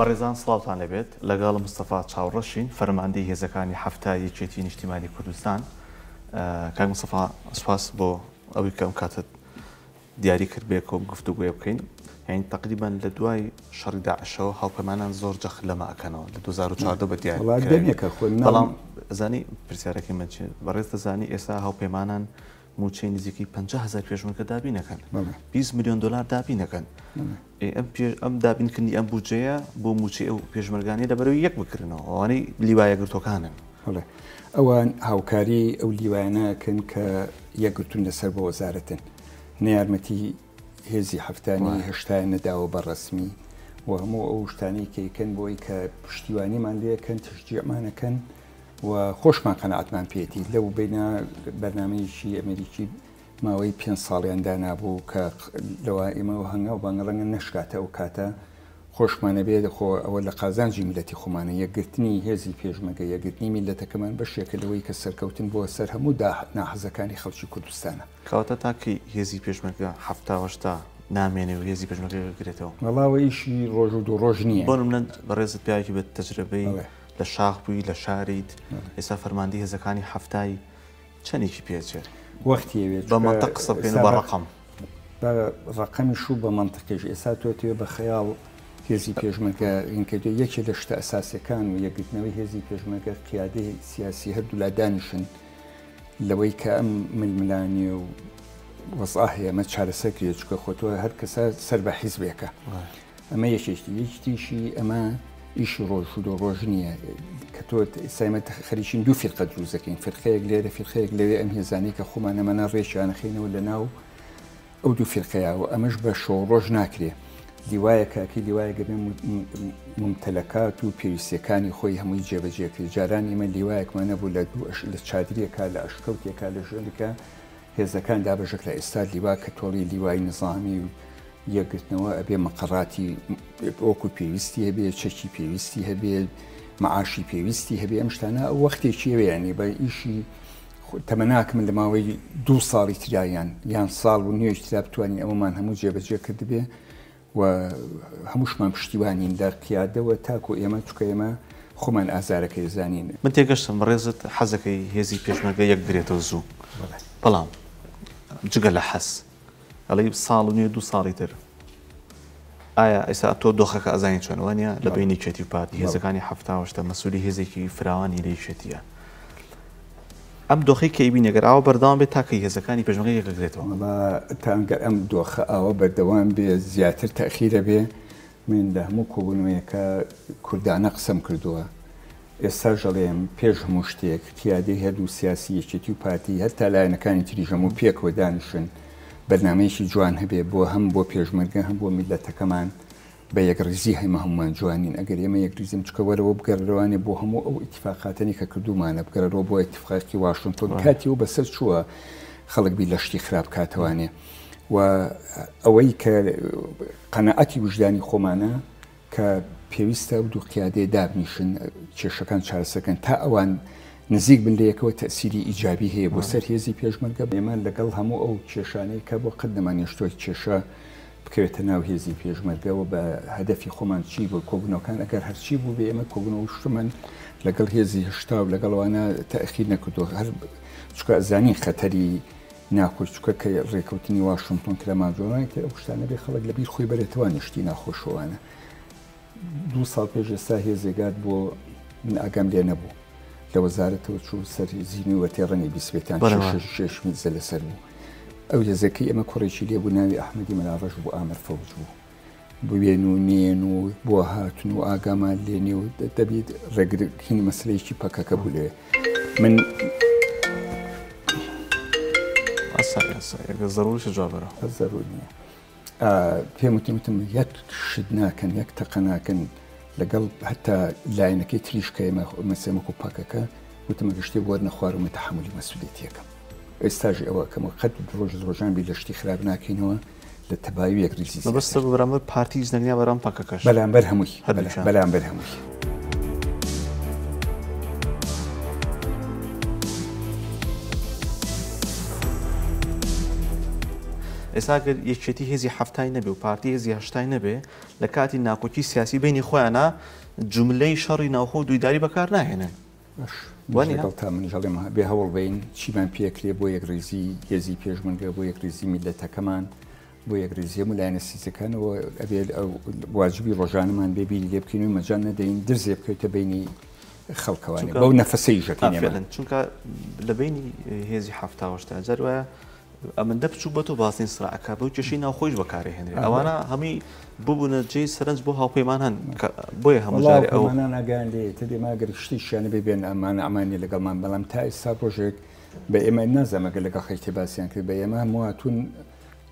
بەڕێزان سڵاوتان لەبێت لەگەڵ مستەفا چاوڕەشین فەرماندەی هێزەکانی هەفتای یەکێتی نیشتیمانی کوردستان. کاک مستەفا سوپاس بۆ ئەوەی کە ئەم کاتت دیاری کرد بێکەوە گفتوگوێ بکەین. یعنی تقریبان لە دوای شەڕی داعشەوە هاوپەیمانان زۆر جەخت لەمە ئەکەنەوە لە 2014 بە دیاری بەڵام زانی پرسیارەکەی من چێت بەڕێز دەزانی ئێستا هاوپەیمانان موچەی نزیکی 50,000 پێشمەرگە دابینەکەن 20 میلیۆن دلار دابینەکەن. ئەم دابینکردنی ئەم بودجەیە بۆ موچەی ئەو پێشمەرگانی لەبەرەوەی یەک بکردنەوە ئەوانەی لیوایە گرتوەکانن. ئەوان هاوکاری ئەو لیوانەکەن کە یەکگرتوون لەسەر بۆ وەزارەتن نەیارمەتی هێزی هەفتانی هێشتا نەداوە بە ڕەسمی و هەموو ئەو شتانەی کەیکەن بۆی کە پشتیوانیمان لێەکەن تشجیعمانەکەن و خۆشمان قەنەعەتمان پێێتی لەو بینە بەرنامەیەکی ئەمریکی ماوەی 5 ساڵیان دانابوو کە لەوە ئێمەوە هەنگاو بەنگڕەنگە نەشکاتە ئەو کاتە خۆشمانە بێت خۆ ئەوە لە قازانجی میلەتی خۆمانە یەکگرتنی هێزی پێشمەرگە یەکگرتنی میلەتەکەمان بەشێکە لەوەی کە سەرکەوتن بۆ سەر هەموو ناحەزەکانی خەڵکی کوردستانە. کەواتە تاکەی هێزی پێشمەرگە هەفتاوەشتا نامێنێ و هێزی پێشمەرگە گرێتەوە وەڵاوە ئیشی ڕۆژ و دوو ڕۆژ نییە. بۆ من بەڕێزت پیاوێکی بە تەجربەی لە شاخ بووی لە شاریت ئێستا فەرماندەی هێزەکانی هەفتای چەندێکی پێچێت وەختیەوێت بە مەنتەق قسە بکەین بە ڕقم بە ڕقەمی شوو بە مەنتەقیش ئێستا تۆتوێ بە خەیاڵ هێزی پێشمەرگە ئینکە یەکێ لە شتە ئەساسیەکان و یەکگرتنەوەی هێزی پێشمەرگە قیادەی سیاسی هەردوو لا دانیشن لەوەی کە ئەم ململانی و وەزع هەیە ئەمە چارەسەرکرێت چکە خۆتۆ هەر کەسە سەر بە حیزبێکە ئەمە یەکێشتیشی ئەمە ئیشی ڕۆژ و دۆ ڕۆژ نییە کە تۆ سایمە خەریکین دوو فیرقە دروستەکەین فرقەیەک لێرە فیرقەیەک لەوێ ئەم هێزانەی کە خۆمانەمەە ڕێژیانەخینەوە لە ناو ئەو دوو فیرقەیەوە ئەمەش بە شەو ڕۆژ ناکرێ دیوایە کاکی دیوایە گەبێ ممتەلەکات و پێویستیەکانی خۆی هەمووی جێبەجێکرد جاران ئێمە لیوایەکمانە بوو لە چادرێکە لە ئەشکەوتێکە لە ژێرەکە هێزەکان دابەژێک لە ئێستا لیوا کە تۆڵی لیوای نظامی و یەکگرتنەوە ئەبێ مەقەڕاتی ئۆکو پێویستی هەبێ چەکی پێویستی هەبێ مەعاشی پێویستی هەبێ ئەم شتانە ئەو وەختێکی وێنێ بە ئیشی تەمەناکە من لە ماوەی 2 ساڵی ترایان یان ساڵ و نوێژ ترا بتوانین ئەومان هەموو جێبەجێ کرد بێ و هەمووشمان پشتیوانین لە قیادەوە تاکو ئێمە چکە ئێمە خۆمان ئازارەکەی زانین. من تێگەشتم ڕێزت حەزەکەی هێزی پێشمەرگە یەک درێتەوە زوو بەڵام جگە لە حەس ئەڵی ساڵ و نیە 2 ساڵی تر ئایا ئێستا تۆ دۆخەکە ئەزانی چۆنوانە لە بینی کێتی و پارتی هێزەکانی هەفتاوەشتە مەسوولی هێزێکی فراوانی لێشێتیە ئەم دۆخی کەیبی نەگەر ئاوە بەردەوام بێت تاکەی هێزەکانی پێشمەرگە یەکەگرێتەوە تاگەر ئەم دۆخە ئاوە بەردەوام بێ زیاتر تەخیرە بێ من لە هەموو کۆبوونەوەیەکە کوردانە قسەم کردووە ئێستا ژەڵێم پێش هەموو شتێک تیادەی هەردوو سیاسی یەکێتی و پارتی هەتا لایەنەکانی تری هەموو پێکەوە دانیشن بەرنامەیەکی جوان هەبێ بۆ هەم بۆ پێشمەرگە هەم بۆ میلەتەکەمان بە یەکڕیزی هەمە هەمومان جوانین ئەگەر ئێمە یەکریزم چکەوەرەوە بگەڕەوەوانێ بۆ هەموو ئەو ئیتفاقاتنی کە کردومانە بگەڕەوە بۆ ئیتفاقی واشنگتن کاتی و بەسەر چووە خەڵک بی لە شتی خراپ کاتەوانێ و ئەوەی کە قەنەعەتی وجدانی خۆمانە کە پێویستە و دوو قیادەیە دابنیشن کێشەکان چارەسەکەن تا ئەوان نزیک بن لە یەکەوە تەسیری ئیجابی هەیە بۆ سەر هێزی پێشمەرگە ئێمە لەگەڵ هەموو ئەو کێشانەی کە بۆ قەت دەمانێشتۆی کێشە بکەوێتە ناو هێزی پێشمەرگەوە بە هەدەفی خۆمان چی بۆ کۆبوونەوەکان ئەگەر هەرچی بوو بێ ئێمە کۆبوونەوە شتمان لەگەڵ هێزی هشتا و لەگەڵەوانە تەخیر نەکردو هەر چکە ئەزانی خەتەری ناخۆش چکە کە ڕێکەوتنی واشنگتن کرەمان جوڵانی تر ئەو شتانە بێ خەڵک لەبیر خۆی بەرێتەوە نیشتی ناخۆشەوانە 2 ساڵ پێش ئێستا هێزێگات بۆ من ئاگام لێ نەبوو لە وەزارەتەوە چوو سەر زیینی وەتێڕەنی بیسوێتان 6 میزە لەسەر بوو ئەو هێزەکەی ئەمە کوڕێکی لێ بوو ناوی ئەحمەدی مەلاڕەش بوو ئامر فەوج بوو بوێن و نێن و بۆ هاتن و ئاگامان لێنێ و دەبێت ڕێگرکردنی مەسلەیەکی پەکەکە بوو لێ من ضرورش جوابەرە ضرور نییە پێم وتم یەک شت ناکەن یەک تەقە ناکەن لەگەڵ هەتا لایەنەکەی تریشکە مەسێمەکو پاکەکە وتمە گشتی بۆ نەخوارمە تەحملی مەسئولیەتیەکەم ئێستاژی ئەوە کەمە قەت ڕۆژ ڕۆژان بی لە شتی خراپ ناکەینەوە لە تەباوی یەکریزی بەستە بەرامبەر پارتی زنەنیا بەرام پاکەکەش بەرامبەر هەمووی بەرامبەر هەمووی ئێساگەر یەکێتی هێزی هەفتای نەبێ و پارتی هێزی هەشتای نەبێ لە کاتی ناکۆکی سیاسی بینی خۆیانە جملەی شەڕی ناوخۆ و دویداری بەکار ناهێنن تا منژڵێم بێ هەوڵ بین چیمان پێکرێ بۆ یەکڕێزی هێزی پێشمەرگە بۆ یەکڕێزی میلەتەکەمان بۆ یەکڕێزی هەموو لایەنە سیاسەکانەوە ئەبێ واجبی ڕۆژانەمان بێبیری لێ بکەین و مەجال نەدەین درزێ بکەوتە بینی خەڵکەوانی بەو نەفەسەی ژەکەین چونکە لە بینی هێزی هەفتاوەشتا جار وایە ئەمەندە بچوو بە تۆ باسین سراعەکە بەو کێشەی ناوخۆیش بەکارهێنرێ ئەوانە هەمی ببوونە جێی سەرنج بۆ هاوپەیمان هەن بۆیە هەموو ئەوانان ئاگیان لێ تە دێماگەر شتیشیانە ببێن ئەمانە ئەمانی لەگەڵمان بەڵام تا ئێستا ڕۆژێک بە ئێمە نازەمەگە لەگەڵ خەیتێ باسییان کرد بە ئێمە هەموواتون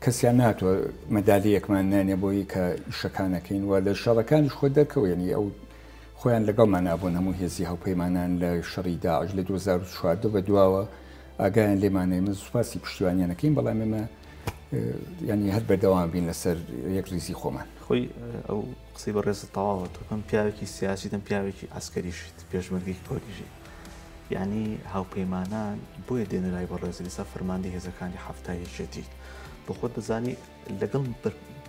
کەسیان ناتوە مەدالیەکمان نانێ بۆی کە ئیشەکانەکەین و لە شەڕەکانیش خۆ دەرکەوە یعنی ئەو خۆیان لەگەڵمان نابوون هەموو هێزی هاوپەیمانان لە شەڕی داعش لە 2014 بە دواوە ئاگایان لێمانەیە من سوپاسی پشتیوانیانەکەین بەڵام ئێمە ینی هەر بەردەوام بین لەسەر یەک ریزی خۆمان خۆی ئەو قسەی بە ڕێزت تەواوە تۆکەم پیاوێکی سیاسی دەم پیاوێکی ئەسکەریشت پێشمەرگی پۆلیژی یعنی هاوپەیمانان بۆیە دێنەرای بە ڕێز لەسەر فەرماندەی هێزەکانی هەفتای یەکێتی بە خۆت دەزانی لەگەڵ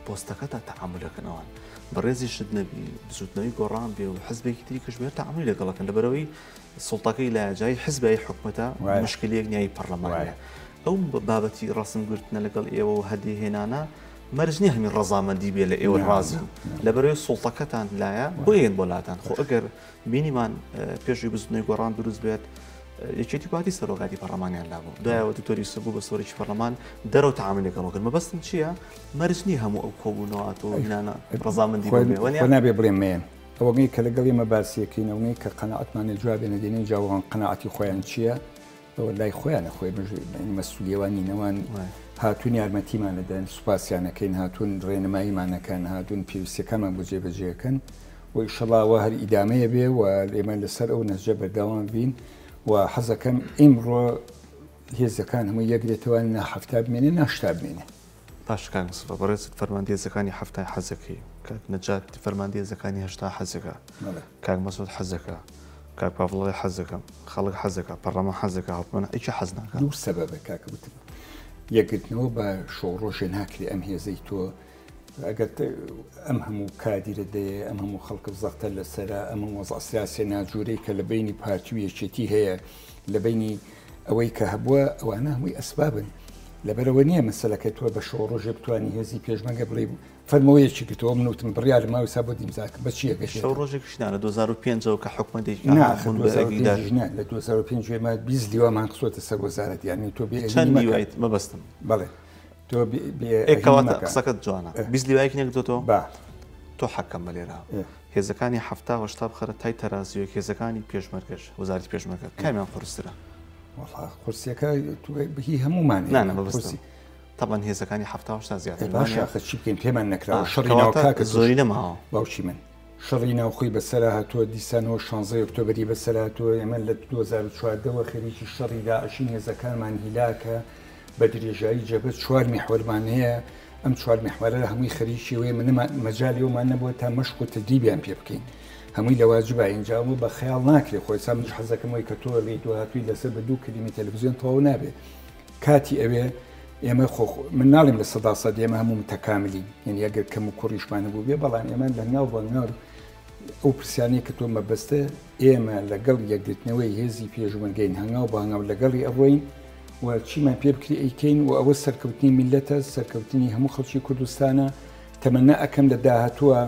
پۆستەکەتا تەعاملەکەنەوەن بە ڕێزی شت نەبی زودنەوەی گۆڕان بێ و حزبێکی تری کەژمێر تەعاملی لەگەڵەکەن لەبەرەوەی سوڵتەکەی لایجای حزبی حکومەتە مشکلەیەک نیای پەرلەمانە ئەو بابەتی ڕەسمگرتنە لەگەڵ ئێوە و هەدیهێنانە مەرجنی هەمی ڕەزامەندی بێ لە ئێوە ڕازی لەبەرەوەی سوڵتەکەتان لایە بۆیەن بۆلاتان خۆ ئەگەر بینیمان پێشوی بزنەوەی گۆڕان دروست بێت یەکێتی پارتی سەرۆکاتی پەرلەمانیان لابوو دوایەوە دکتۆری سبوو بە سۆرێکی پەرلەمان دەرەوە تەعاملێکەوەکرد مەبەستم چییە مەرجنی هەموو ئەو کۆبوونەوەات و هینانە ڕەزامەندی نابێ بڵێمێن ئەوەی کە لەگەڵ ئێمە باسیەکەینەوەی کە قەنەعەتمانە جوابێنە دێنین جاوەڵان قەنەعەتی خۆیان چییە ئەوە لای خۆیانە خۆی مەسئولیەوانی نەوان هاتوون یارمەتیمانەدەن سوپاسیانەکەین هاتوون ڕێنماییمانەکەن هاتوون پێویستیەکانمان بۆ جێبەجێەکەن و ئیشەڵاوە هەر ئیدامەیە بێ و ئێمە لەسەر ئەو نەجە بەرداوام بین و حەزەکەم ئیمڕۆ هێزەکان هەموو یەکرێتەوە هەفتا بمێنێ ناشتا بمێنێ پاشکان سوپا بەڕێزت فەرماندە هێزەکانی هەفتای حەزەکەی کاک نەجات فەرماندە هێزەکانی هەشتا حەزەکە کاک مەسعود حەزەکە کاک پاڤڵڵی حەزەکەم خەڵک حەزەکە پەرلەمان حەزەکە هەڵبمەنە ئیچ حەز ناکات دوو سەبەبە کاکە وتم یەکگرتنەوە بە شۆڕۆژێ ناکرێ ئەم هێزەی تۆ ئەگەر ئەم هەموو کادیرە دەیە ئەم هەموو خەڵکە زەختە لەسەرە ئەم وەزع سیاسێ ناجوورەی کە لە بینی پارتی و یەکێتی هەیە لە بینی ئەوەی کە هەبووە ئەوانە هەمووی ئەسبابن لەبەرەوە نییە مەسەلەکە تۆ بە شۆڕۆژێ بتوانانی هێزی پێشمەگە بڵێ فەرمەوەیەکی کردەوە منوتم بڕیا لە ماوەی سا بۆ دیمزاکە بە چیەکە ڕۆژێکشنا لە 2005 کە حکومەتێکی لە 2005 ئێمە 20 دیوەمان قسۆتە سەر وەزارەت یانی تۆ چەند دیوایت مەبەستم بەڵێ تۆ ئێکەواتە قسەکەت جوانە 20 دیوایەکی نەکردۆتەوە با تۆ حەکەم بە لێرە هێزەکانی هەفتا هەشتا بخەرە تای تەرازیۆک هێزەکانی پێشمەرگەش وەزارەتی پێشمەرگە کامیان قورسرە قورسیەکە هی هەمومان نانەمەبستی طبعا هێزەکانی هەفتا هەشتا زیاتر باشە چی بکەین پێمان نەکراوە شەڕی زۆری نەماوە باوکی من شەڕی ناوخۆی بەسەرا هاتووە دیسانەوە 16 ئۆکتۆبری بەسەر هاتووە ئێمە لە 2014ەوە خەریکی شەڕی داعشین هێزەکانمان هیلاکە بە درێژایی جەبەت 4 میحوەرمان هەیە ئەم 4 میحوەرە لە هەمووی خەریکی وێ من مەجالی ئەومان نەبووە تا مەشق و تدریبیان پێ بکەین هەمووی لە واجبە اینجاوە بە خەیاڵ ناکرێت خۆی سا منش حەزەکەمەوەی کە تۆ لێ دو هاتووی لەسەر بە 2 کلیمی تەلەڤیزیۆن تەواو نابێت کاتی ئەوێ ئێمە من ناڵێم لە 100% ئێمە هەموو متەکاملین یعنی ئەگەر کەم و کوڕیشمانە بوو بێ بەڵام ئێمە لە ناو بەنگار ئەو پرسیانەی کە تۆ مەبەستە ئێمە لەگەڵ یەکگرتنەوەی هێزی پێشمەرگەین هەنگاو بەهەنگاو لەگەڵی ئەڕۆین و چیمان پێ بکری ئەیکەین و ئەوە سەرکەوتنی میلەتە سەرکەوتنی هەموو خەڵکی کوردستانە تەمەنا ئەەکەم لە داهاتووە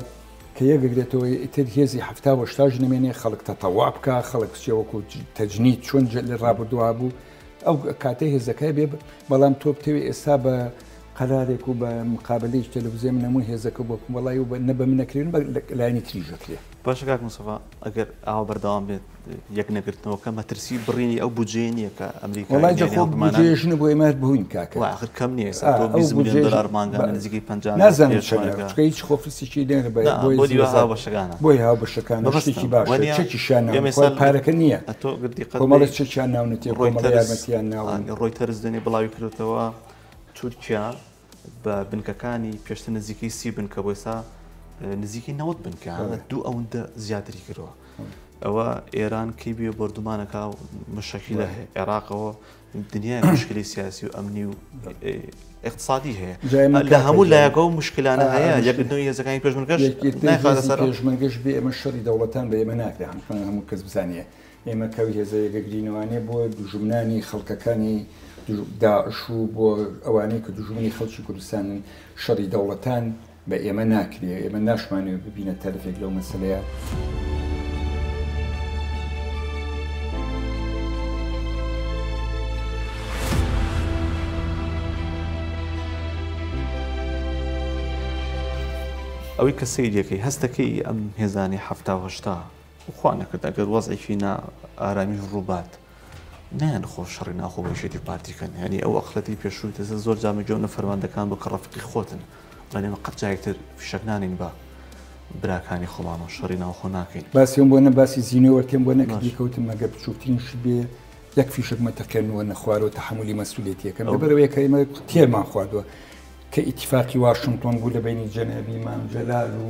کە یەکگرێتەوە ئیتر هێزی هەفتا وەشتاژ نمێنێ خەڵک تەتەوا بکە خەڵک چێوەکو تەجنید چۆن لە ڕابردووا بوو ئەو کاتەی هێزەکەی بێ بەڵام تۆ بتەوێ ئێستا بە قەرارێک و بە مقابلەی تەلەڤیزیۆن نەمووی هێزەکە بۆ وڵی و نە بە منەکرێن بە لایانی تریژەکرێ باشە کاک مستەفا ئەگەر ئاوا بەردەوام بێت یەک نەگرتنەوەکە مەترسی بڕینی ئەو بودجێ نییە کە ئەمریکا وڵای بودجێژنە بۆ ئێمە بووین کاکە آخر کەم نییە ئێستا 20 میلیۆن دلار مانگانە نزیکەی 50 نازانم چەندە هیچ خۆفرسیی دێنە بۆی هاوبەشەکانە بۆی هاوبەشەکانە شتێکی باشە چەکیشیان پارەکە نییە کۆمەڵی چەکیان ناونەتێ کۆمەڵی یارمەتیان ناون ڕۆیتەرز دێنێ بڵاوی کردوتەوە تورکیا بە بنکەکانی پێشتر نزیکەی 30 بنکە بۆ ئێستا نزیکی 90 بنکە دوو ئەوەندە زیاتری کردەوە ئەوە ئێران کەی بێ بردومانەکە و مشەکی لە عێراقەوە الدنيا مشكلة سياسية وأمنية اقتصادية جاي من لا هم كاتب لا يقوم مشكلة أنا هي يقدروا يزكاني بيج منقش ناخذ سر بيج منقش بيئة الشري دولتان بيئة مناك ده هم كذب ثانية إما كويه زي قرينواني بود جمناني خلق كاني داعش وبو أواني كدجمني خلشي كردستان شري دولتان بيئة مناك ده إما ناش ماني ببين التلفيق لو مسألة ئەوەی کە سەیرەکەی هەستەکەی ئەم هێزانی هەفتا و هەشتا وخوا نەکرد ئەگەر وەزعێکی ئارامی ڕووبات نیان خۆ شەڕی ناخۆ بەشێتی پارتیکەن ینی ئەو ئەخلەتی پێشووی دەسە زۆر جامەجۆنە فەرماندەکان بۆ کە ڕەفقی خۆتن بەڵێمە قەت جایەکتر فیشەک نانین بە براکانی خۆمانەوە شەڕی ناوخۆ ناکەین باسیەوە بۆ نە باسی زیینەوەکەم بۆ نەکردی کەوتم مەگە بچووکترینش بێ یەک فیشک مەتەکەنەوە نەخوارەوە تەحملی مەسئولێتیەکەم لەبەرەوەی کە ئێمە تێرمان خواردووە کە ئیتیفاقی واشنگتن بوو لە بینی جەنەبی مام جەلال و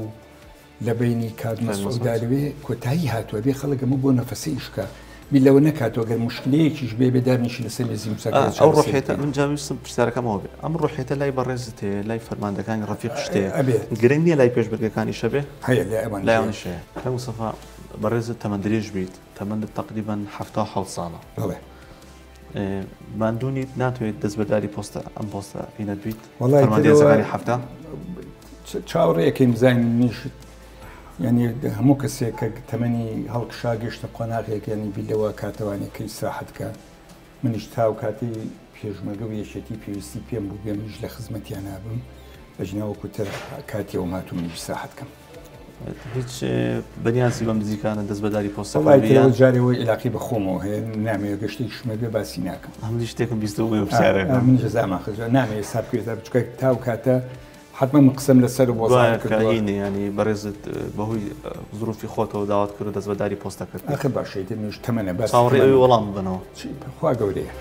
لە بینی کات مەسعوداروێ کۆتایی هاتووە بێ خەڵک ئەمە بۆ نەفەسەی ئیشکە بیلەوە نەکاتەوە گەر مشکلەیەکیش بێ بێدارنیشی لەسەر مێزی موساکە ئەو ڕۆحێتە من جاویستم پرسیارەکەمەوە بێ ئەم ڕۆحێتە لای بەڕێزت هەیە لای فەرماندەکانی ڕەفیق شتەیە گرنگ نییە لای پێشبەرگەکانی شەبێ هەیە لایەوانشەیە کە موسەفا بەڕێزت تەمەند درێژ بیت تەمەندت تقریبا 77 ساڵە بەڵێ ماندوونی ناتوێت دەستبەرداری پۆستە ئەم پۆستە بینەت بیت وەڵای فەرماندەکانی هەفتا چاوەڕێیەکەی بزانین نیشت یعنی هەموو کەسێک کە تەمەنی هەڵکشا گەشتە قۆناغێک ینی بیلەوە کاتەوانەکەی ساحەتکە منیش تاو کاتی پێشمەرگە و یەشێتی پێویستی پێم بوو بێ منیش لە خزمەتیان نابم بەژنەوەکوتر کاتیەوە هاتوو منیش ساحەتکەم هیچ بەنیازی بەم نزیکانە دەستبەرداری پۆستە جارەوەی علاقی بە خۆمەوە هەیە نامەوێت گەشتێک شمە بێ باسی ناکەم هەموو شتێکم بیستەوە بێ پرسیارەکە من جەزامان خەجە نامەوێت ساب بکرێتە بچکە تاو کاتە حتما من قسم لەسەر بۆ کاینێ ینی بەڕێزت بەهۆی ظروفی خۆتەوە داوات کرد و دەستبەرداری پۆستە کرد ئاخر باشیت نوێش تەمەنە باس چاوەڕێ ئەوی وەڵام بنەوە خوا گەورەیە